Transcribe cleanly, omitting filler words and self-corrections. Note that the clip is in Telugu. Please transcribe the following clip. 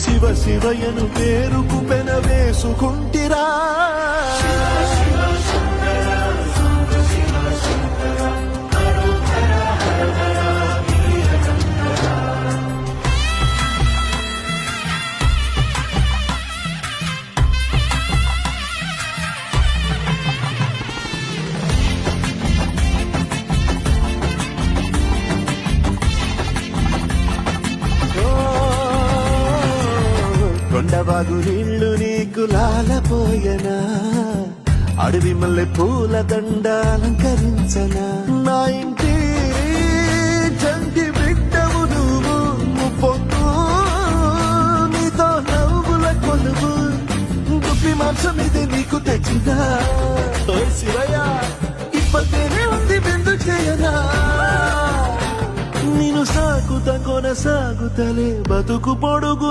శివ శివయను పేరుకు పెనవేసుకుంటిరా. కొండవాగు నీళ్లు నీకు లాలపోయనా, అడవి మల్లె పూల దండ అలంకరించనా. నా ఇంటి చంటి బిడ్డవు నువ్వు, పొంగు నీతో నవ్వుల కొలువు, గుప్పి మాంసం ఇది నీకు తెచ్చినా. శివయ్య ఇప్పటినే ఉంది బిందు చేయనా, నేను సాగుతా కొనసాగుతలే బతుకు పొడుగు.